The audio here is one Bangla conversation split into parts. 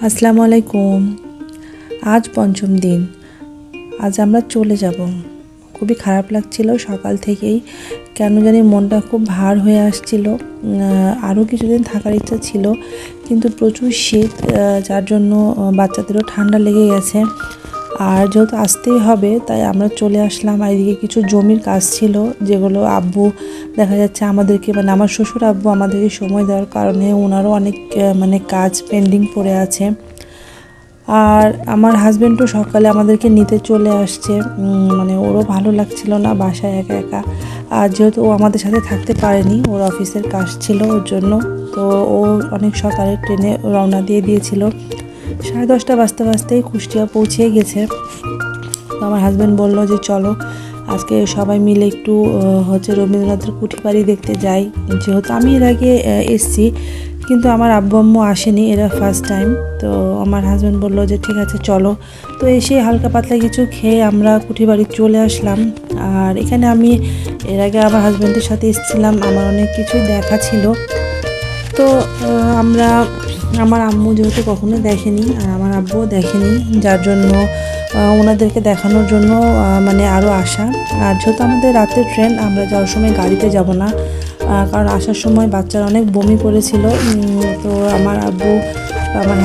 আসসালামু আলাইকুম। আজ পঞ্চম দিন। আজ আমরা চলে যাব। খুবই খারাপ লাগছিল সকাল থেকেই, কেন জানি মনটা খুব ভার হয়ে আসছিল। আরও কিছুদিন থাকার ইচ্ছা ছিল, কিন্তু প্রচুর শীত, যার জন্য বাচ্চাদেরও ঠান্ডা লেগে গেছে। আর যেহেতু আসতেই হবে, তাই আমরা চলে আসলাম। এদিকে কিছু জমির কাজ ছিল, যেগুলো আব্বু দেখা যাচ্ছে আমাদেরকে, মানে আমার শ্বশুর আব্বু আমাদেরকে সময় দেওয়ার কারণে ওনারও অনেক কাজ পেন্ডিং পড়ে আছে। আর আমার হাজব্যান্ডও সকালে আমাদেরকে নিতে চলে আসছে। ওরও ভালো লাগছিল না বাসায় একা একা। আর যেহেতু ও আমাদের সাথে থাকতে পারেনি, ওর অফিসের কাজ ছিল ওর জন্য, তো ও অনেক সকালে ট্রেনে রওনা দিয়ে দিয়েছিল। 10:30 বাজতে বাজতেই কুষ্টিয়া পৌঁছে গেছে। তো আমার হাজব্যান্ড বললো যে চলো আজকে সবাই মিলে একটু রবীন্দ্রনাথের কুঠি বাড়ি দেখতে যাই। যেহেতু আমি এর আগে এসছি, কিন্তু আমার আব্বু আম্মু আসেনি, এরা ফার্স্ট টাইম। তো আমার হাজব্যান্ড বললো যে ঠিক আছে চলো। তো এসে হালকা পাতলা কিছু খেয়ে আমরা কুঠি বাড়ি চলে আসলাম। আর এখানে আমি এর আগে আমার হাজব্যান্ডের সাথে এসেছিলাম, আমার অনেক কিছুই দেখা ছিল। তো আমার আম্মু যেহেতু কখনো দেখেনি আর আমার আব্বুও দেখেনি, যার জন্য ওনাদেরকে দেখানোর জন্য আরও আসা। আর যেহেতু আমাদের রাতের ট্রেন, আমরা যাওয়ার সময় গাড়িতে যাব না, কারণ আসার সময় বাচ্চারা অনেক বমি করেছিল। তো আমার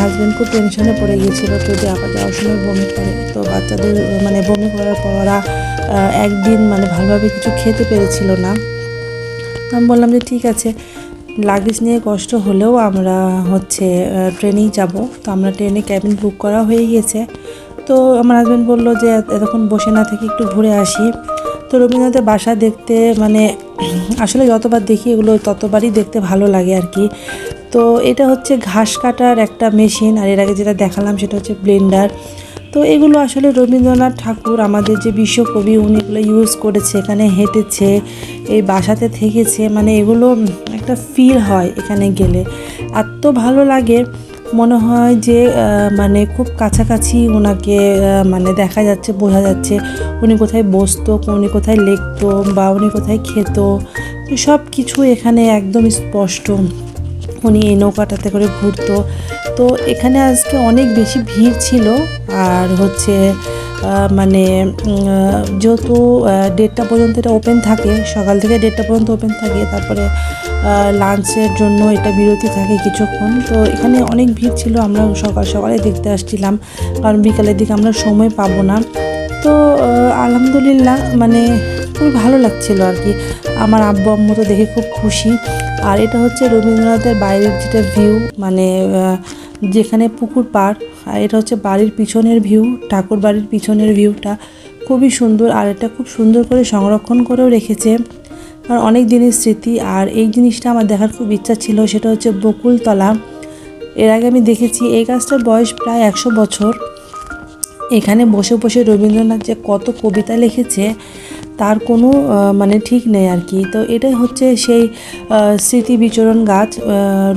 হাজব্যান্ড খুব টেনশনে পড়ে গিয়েছিল, যদি আবার যাওয়ার সময় বমি করে। তো বাচ্চাদের বমি করার পর ওরা একদিন ভালোভাবে কিছু খেতে পেরেছিল না। আমি বললাম যে ঠিক আছে, লাগেজ নিয়ে কষ্ট হলেও আমরা ট্রেনেই যাব। তো আমরা ট্রেনে ক্যাবিন বুক করা হয়ে গেছে। তো আমার হাজব্যান্ড বললো যে এতক্ষণ বসে না থেকে একটু ঘুরে আসি। তো রবীন্দ্রনাথের বাসা দেখতে আসলে যতবার দেখি এগুলো ততবারই দেখতে ভালো লাগে আর কি। তো এটা হচ্ছে ঘাস কাটার একটা মেশিন, আর এর আগে যেটা দেখালাম সেটা হচ্ছে ব্লেন্ডার। তো এগুলো আসলে রবীন্দ্রনাথ ঠাকুর, আমাদের যে বিশ্বকবি, উনি এগুলো ইউজ করেছে, এখানে হেঁটেছে, এই বাসাতে থেকেছে। এগুলো একটা ফিল হয় এখানে গেলে, এত ভালো লাগে, মনে হয় যে খুব কাছাকাছি ওনাকে দেখা যাচ্ছে, বোঝা যাচ্ছে উনি কোথায় বসতো, উনি কোথায় লিখতো, বা উনি কোথায় খেত, সব কিছু এখানে একদম স্পষ্ট। উনি এই নৌকাটাতে করে ঘুরতো। তো এখানে আজকে অনেক বেশি ভিড় ছিল। আর যেহেতু 1:30 পর্যন্ত এটা ওপেন থাকে, সকাল থেকে 1:30 পর্যন্ত ওপেন থাকে, তারপরে লাঞ্চের জন্য এটা বিরতি থাকে কিছুক্ষণ। তো এখানে অনেক ভিড় ছিল, আমরা সকালে দেখতে আসছিলাম, কারণ বিকালের দিকে আমরা সময় পাবো না। তো আলহামদুলিল্লাহ খুব ভালো লাগছিল আর কি। আমার আব্বু আম্মু তো দেখে খুব খুশি। আর এটা হচ্ছে রবীন্দ্রনাথের বাইরের যেটা ভিউ, যেখানে পুকুর পাড়, আর এটা হচ্ছে বাড়ির পিছনের ভিউ, ঠাকুর বাড়ির পিছনের ভিউটা খুবই সুন্দর। আর এটা খুব সুন্দর করে সংরক্ষণ করেও রেখেছে, আর অনেক দিনের স্মৃতি। আর এই জিনিসটা আমার দেখার খুব ইচ্ছা ছিল, সেটা হচ্ছে বকুলতলা। এর আগে আমি দেখেছি, এই গাছটার বয়স প্রায় 100 বছর। এখানে বসে বসে রবীন্দ্রনাথ যে কত কবিতা লিখেছে তার কোনো ঠিক নেই আর কি। তো এটাই হচ্ছে সেই স্মৃতি বিচরণ গাছ,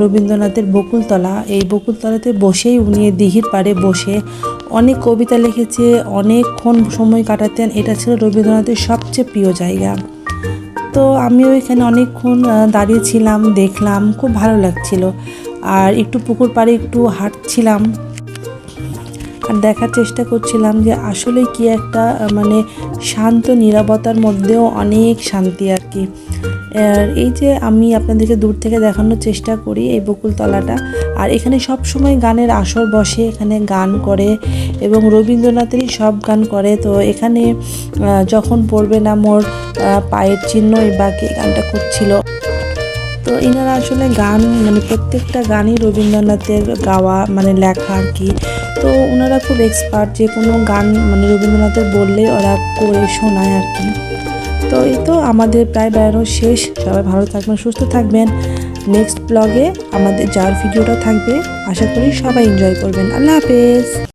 রবীন্দ্রনাথের বকুলতলা। এই বকুলতলাতে বসেই উনি দিঘির পাড়ে বসে অনেক কবিতা লিখেছে, অনেকক্ষণ সময় কাটাতেন। এটা ছিল রবীন্দ্রনাথের সবচেয়ে প্রিয় জায়গা। তো আমিও এখানে অনেকক্ষণ দাঁড়িয়েছিলাম, দেখলাম, খুব ভালো লাগছিল। আর একটু পুকুর পাড়ে একটু হাঁটছিলাম, আর দেখার চেষ্টা করছিলাম যে আসলে কি একটা শান্ত নীরবতার মধ্যেও অনেক শান্তি আর কি। আর এই যে আমি আপনাদেরকে দূর থেকে দেখানোর চেষ্টা করি এই বকুলতলাটা। আর এখানে সব সময় গানের আসর বসে, এখানে গান করে, এবং রবীন্দ্রনাথেরই সব গান করে। তো এখানে যখন পড়বে না মোর পায়ের চিহ্ন, এই বাকি গানটা করছিল। তো এনারা আসলে গান প্রত্যেকটা গানই রবীন্দ্রনাথের গাওয়া, লেখা আর কি। তো ওনারা খুব এক্সপার্ট, যে কোনো গান রবীন্দ্রনাথের বললেই ওরা করে শোনায় আর কি। তো এই তো আমাদের প্রায় বেড়ানো শেষ। সবাই ভালো থাকবেন, সুস্থ থাকবেন। নেক্সট ব্লগে আমাদের যাওয়ার ভিডিওটা থাকবে, আশা করি সবাই এনজয় করবেন। আল্লাহ হাফেজ।